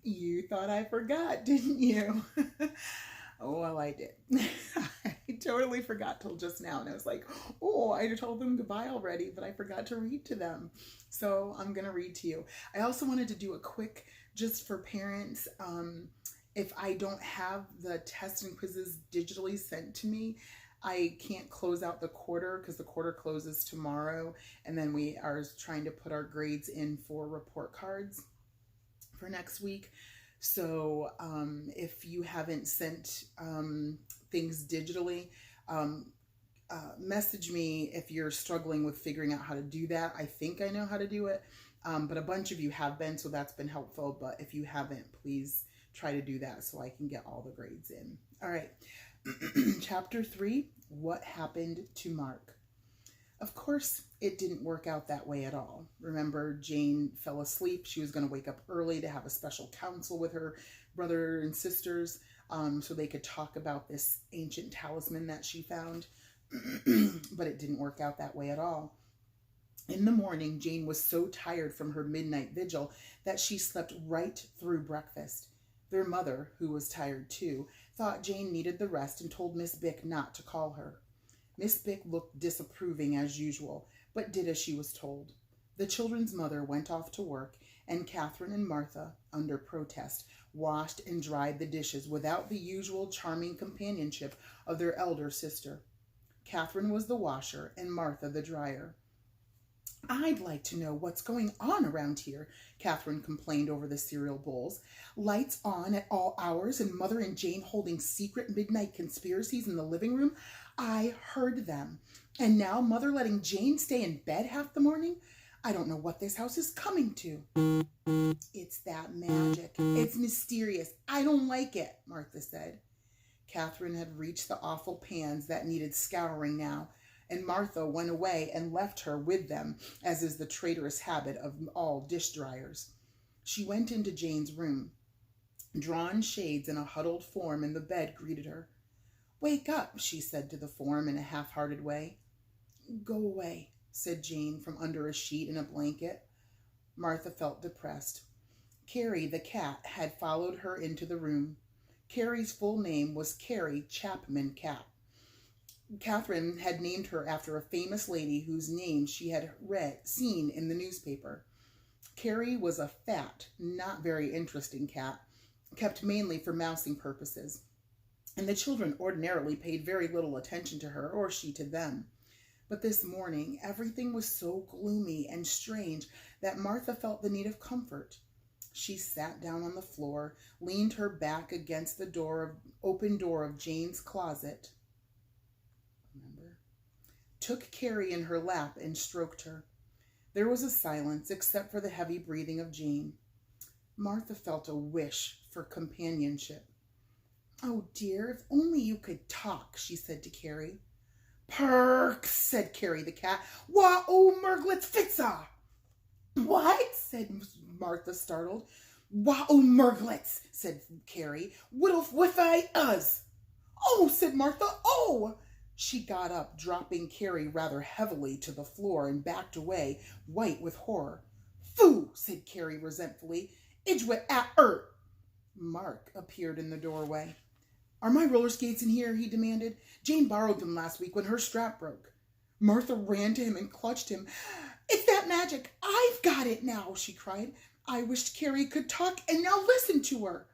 You thought I forgot, didn't you? Oh, well, I did. I totally forgot till just now. And I was like, oh, I told them goodbye already, but I forgot to read to them. So I'm going to read to you. I also wanted to do a quick, just for parents, if I don't have the tests and quizzes digitally sent to me, I can't close out the quarter because the quarter closes tomorrow. And then we are trying to put our grades in for report cards for next week. So if you haven't sent things digitally, um, message me if you're struggling with figuring out how to do that. I think I know how to do it, but a bunch of you have been, so that's been helpful. But if you haven't, please try to do that so I can get all the grades in. All right. Chapter 3, What Happened to Mark? Of course, it didn't work out that way at all. Remember, Jane fell asleep. She was going to wake up early to have a special council with her brother and sisters so they could talk about this ancient talisman that she found. But it didn't work out that way at all. In the morning, Jane was so tired from her midnight vigil that she slept right through breakfast. Their mother, who was tired too, thought Jane needed the rest and told Miss Bick not to call her. Miss Bick looked disapproving as usual, but did as she was told. The children's mother went off to work, and Catherine and Martha, under protest, washed and dried the dishes without the usual charming companionship of their elder sister. Catherine was the washer and Martha the dryer. I'd like to know what's going on around here, Catherine complained over the cereal bowls. Lights on at all hours and Mother and Jane holding secret midnight conspiracies in the living room. I heard them. And now Mother letting Jane stay in bed half the morning? I don't know what this house is coming to. It's that magic. It's mysterious. I don't like it, Martha said. Catherine had reached the awful pans that needed scouring now, and Martha went away and left her with them, as is the traitorous habit of all dish dryers. She went into Jane's room. Drawn shades and a huddled form in the bed greeted her. Wake up, she said to the form in a half-hearted way. Go away, said Jane from under a sheet and a blanket. Martha felt depressed. Carrie, the cat, had followed her into the room. Carrie's full name was Carrie Chapman Cat. Catherine had named her after a famous lady whose name she had seen in the newspaper. Carrie was a fat, not very interesting cat, kept mainly for mousing purposes, and the children ordinarily paid very little attention to her, or she to them. But this morning everything was so gloomy and strange that Martha felt the need of comfort. She sat down on the floor, leaned her back against the open door of Jane's closet, took Carrie in her lap and stroked her. There was a silence except for the heavy breathing of Jane. Martha felt a wish for companionship. Oh dear, if only you could talk, she said to Carrie. Perks, said Carrie the cat. Wah, oh, Merglets Fitza! What? Said Martha, startled. Wah, oh, Merglets, said Carrie. Whittle whiffy us. Oh, said Martha, oh! She got up, dropping Carrie rather heavily to the floor, and backed away, white with horror. Foo, said Carrie resentfully. Idgwit at ert. Mark appeared in the doorway. Are my roller skates in here? He demanded. Jane borrowed them last week when her strap broke. Martha ran to him and clutched him. It's that magic. I've got it now, she cried. I wished Carrie could talk, and now listen to her.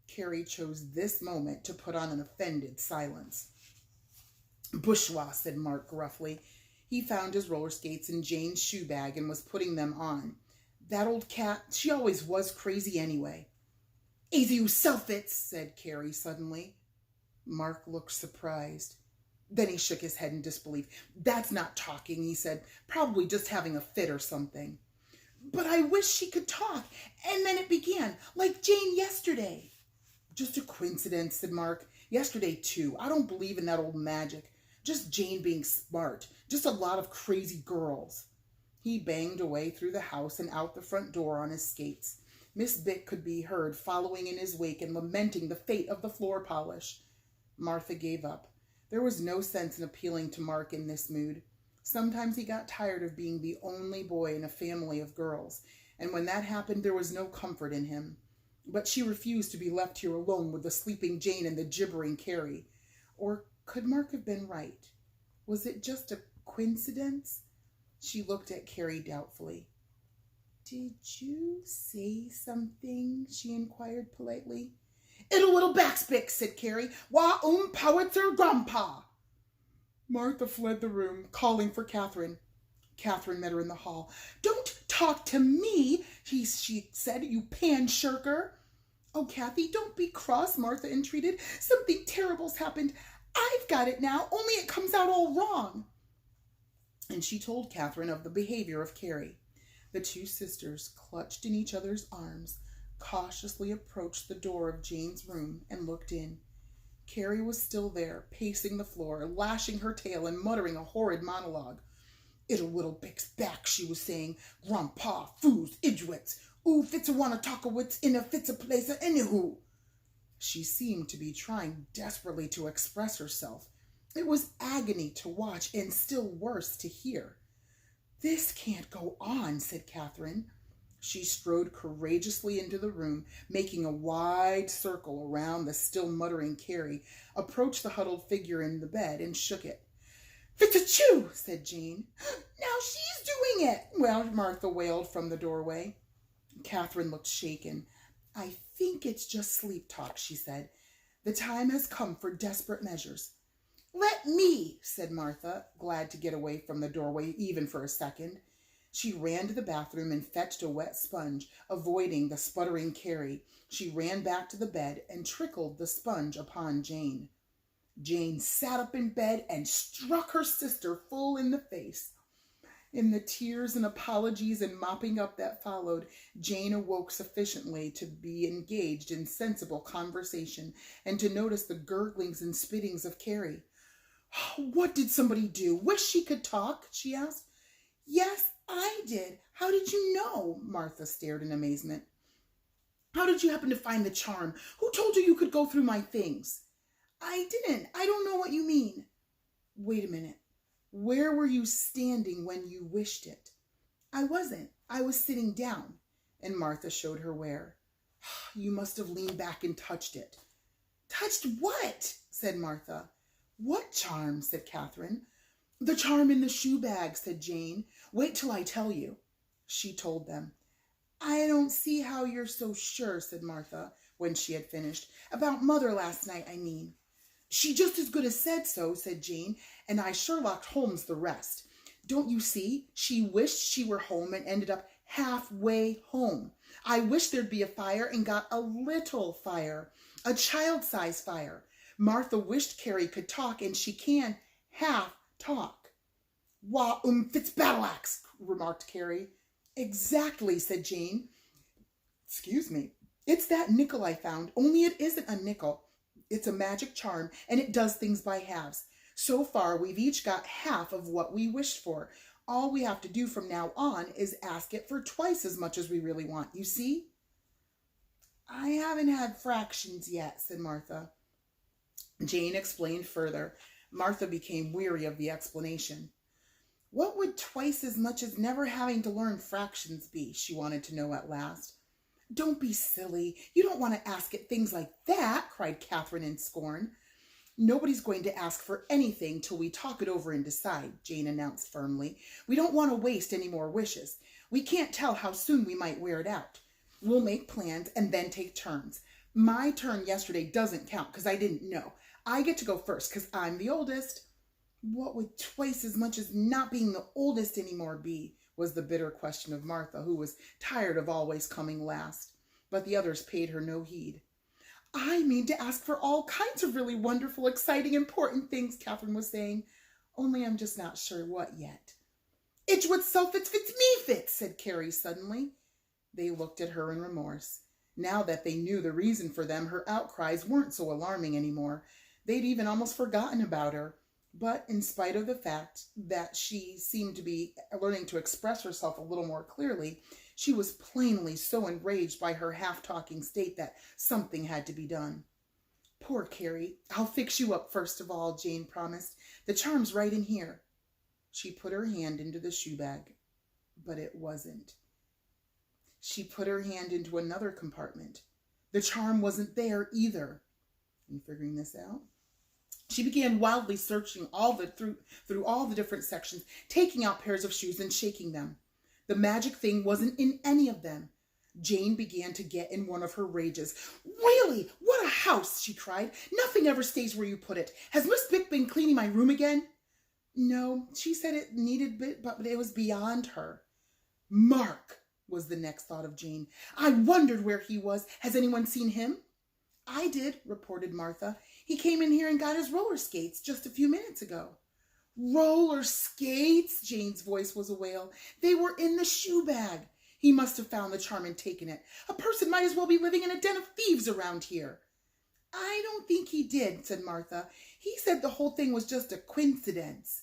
Carrie chose this moment to put on an offended silence. Bourgeois, said Mark gruffly. He found his roller skates in Jane's shoe bag and was putting them on. That old cat, she always was crazy anyway. Easy you self-its, said Carrie suddenly. Mark looked surprised. Then he shook his head in disbelief. That's not talking, he said. Probably just having a fit or something. But I wish she could talk. And then it began, like Jane yesterday. Just a coincidence, said Mark. Yesterday, too. I don't believe in that old magic. Just Jane being smart. Just a lot of crazy girls. He banged away through the house and out the front door on his skates. Miss Bick could be heard following in his wake and lamenting the fate of the floor polish. Martha gave up. There was no sense in appealing to Mark in this mood. Sometimes he got tired of being the only boy in a family of girls, and when that happened, there was no comfort in him. But she refused to be left here alone with the sleeping Jane and the gibbering Carrie. Or could Mark have been right? Was it just a coincidence? She looked at Carrie doubtfully. Did you say something? She inquired politely. It'll little backspick, said Carrie. Why powitzer grandpa. Martha fled the room, calling for Catherine. Catherine met her in the hall. Don't talk to me, she said, you pan-shirker. Oh, Kathy, don't be cross, Martha entreated. Something terrible's happened. I've got it now, only it comes out all wrong. And she told Catherine of the behavior of Carrie. The two sisters, clutched in each other's arms, cautiously approached the door of Jane's room and looked in. Carrie was still there, pacing the floor, lashing her tail and muttering a horrid monologue. It'll little bix back, she was saying. Grandpa, foos, idiots. Ooh, fitz a wanna talk a wits in a fitz a place a anywho. She seemed to be trying desperately to express herself. It was agony to watch and still worse to hear. This can't go on, said Catherine. She strode courageously into the room, making a wide circle around the still muttering Carrie, approached the huddled figure in the bed and shook it. Fitz-a-chew, said Jane. Now she's doing it, well, Martha wailed from the doorway. Catherine looked shaken. I think it's just sleep talk, she said. The time has come for desperate measures. Let me, said Martha, glad to get away from the doorway even for a second. She ran to the bathroom and fetched a wet sponge, avoiding the sputtering Carrie. She ran back to the bed and trickled the sponge upon Jane. Jane sat up in bed and struck her sister full in the face. In the tears and apologies and mopping up that followed, Jane awoke sufficiently to be engaged in sensible conversation and to notice the gurglings and spittings of Carrie. What did somebody do? Wish she could talk, she asked. Yes, I did. How did you know? Martha stared in amazement. How did you happen to find the charm? Who told you you could go through my things? I didn't. I don't know what you mean. Wait a minute. Where were you standing when you wished it? I wasn't. I was sitting down. And Martha showed her where. You must have leaned back and touched it. Touched what? Said Martha. What charm? Said Catherine. The charm in the shoe bag, said Jane. Wait till I tell you. She told them. I don't see how you're so sure, said Martha, when she had finished. About Mother last night, I mean. She just as good as said so, said Jane, and I Sherlock Holmes the rest. Don't you see? She wished she were home and ended up halfway home. I wish there'd be a fire and got a little fire, a child-sized fire. Martha wished Carrie could talk, and she can half talk. Wah, Fitzbattleaxe, remarked Carrie. Exactly, said Jane. Excuse me. It's that nickel I found, only it isn't a nickel. It's a magic charm, and it does things by halves. So far, we've each got half of what we wished for. All we have to do from now on is ask it for twice as much as we really want, you see? I haven't had fractions yet, said Martha. Jane explained further. Martha became weary of the explanation. What would twice as much as never having to learn fractions be? She wanted to know at last. Don't be silly. You don't want to ask it things like that, cried Catherine in scorn. Nobody's going to ask for anything till we talk it over and decide, Jane announced firmly. We don't want to waste any more wishes. We can't tell how soon we might wear it out. We'll make plans and then take turns. My turn yesterday doesn't count because I didn't know. I get to go first because I'm the oldest. What would twice as much as not being the oldest anymore be? Was the bitter question of Martha, who was tired of always coming last. But the others paid her no heed. I mean to ask for all kinds of really wonderful, exciting, important things, Catherine was saying. Only I'm just not sure what yet. Itch what self fits me fits, said Carrie suddenly. They looked at her in remorse. Now that they knew the reason for them, her outcries weren't so alarming anymore. They'd even almost forgotten about her. But in spite of the fact that she seemed to be learning to express herself a little more clearly, she was plainly so enraged by her half-talking state that something had to be done. Poor Carrie. I'll fix you up first of all, Jane promised. The charm's right in here. She put her hand into the shoe bag, but it wasn't. She put her hand into another compartment, The charm wasn't there either. Are you figuring this out? She began wildly searching through all the different sections, taking out pairs of shoes and shaking them. The magic thing wasn't in any of them. Jane began to get in one of her rages. Really? What a house, she cried. Nothing ever stays where you put it. Has Miss Bick been cleaning my room again? No, she said it needed bit, but it was beyond her. Mark, was the next thought of Jane. I wondered where he was. Has anyone seen him? I did, reported Martha. He came in here and got his roller skates just a few minutes ago. Roller skates? Jane's voice was a wail. They were in the shoe bag. He must have found the charm and taken it. A person might as well be living in a den of thieves around here. I don't think he did, said Martha. He said the whole thing was just a coincidence.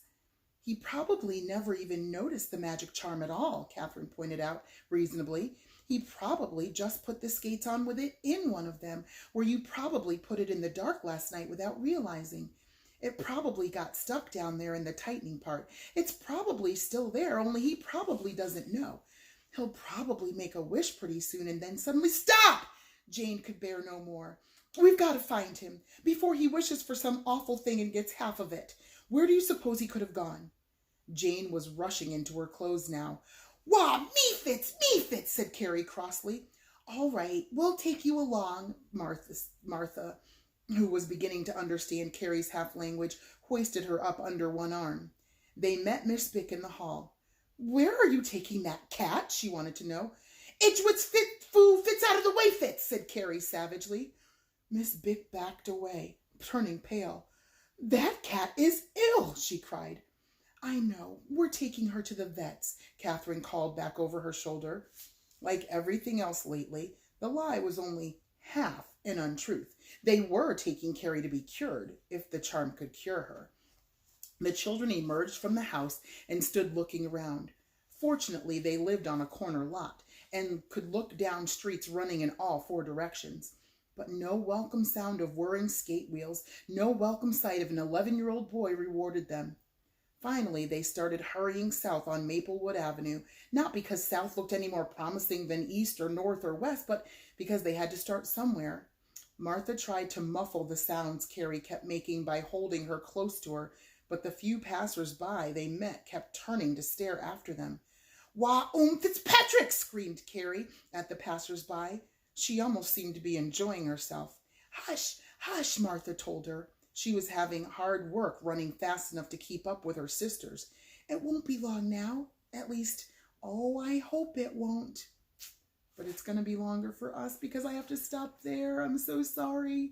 He probably never even noticed the magic charm at all, Catherine pointed out reasonably. He probably just put the skates on with it in one of them, where you probably put it in the dark last night without realizing. It probably got stuck down there in the tightening part. It's probably still there, only he probably doesn't know. He'll probably make a wish pretty soon and then suddenly stop! Jane could bear no more. We've got to find him before he wishes for some awful thing and gets half of it. Where do you suppose he could have gone? Jane was rushing into her clothes now. Wah, me fits, said Carrie crossly. All right, we'll take you along, Martha, who was beginning to understand Carrie's half language, hoisted her up under one arm. They met Miss Bick in the hall. Where are you taking that cat? She wanted to know. Edgewood's fits out of the way, Fitz, said Carrie savagely. Miss Bick backed away, turning pale. That cat is ill, she cried. I know. We're taking her to the vet's, Catherine called back over her shoulder. Like everything else lately, the lie was only half an untruth. They were taking Carrie to be cured, if the charm could cure her. The children emerged from the house and stood looking around. Fortunately, they lived on a corner lot and could look down streets running in all four directions. But no welcome sound of whirring skate wheels, no welcome sight of an 11-year-old boy rewarded them. Finally, they started hurrying south on Maplewood Avenue, not because south looked any more promising than east or north or west, but because they had to start somewhere. Martha tried to muffle the sounds Carrie kept making by holding her close to her, but the few passers-by they met kept turning to stare after them. Why, Fitzpatrick, screamed Carrie at the passers-by. She almost seemed to be enjoying herself. Hush, hush, Martha told her. She was having hard work running fast enough to keep up with her sisters. It won't be long now. At least, I hope it won't. But it's going to be longer for us because I have to stop there. I'm so sorry.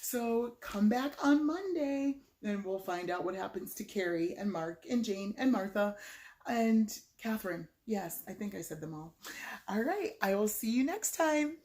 So come back on Monday and we'll find out what happens to Carrie and Mark and Jane and Martha and Catherine. Yes, I think I said them all. All right. I will see you next time.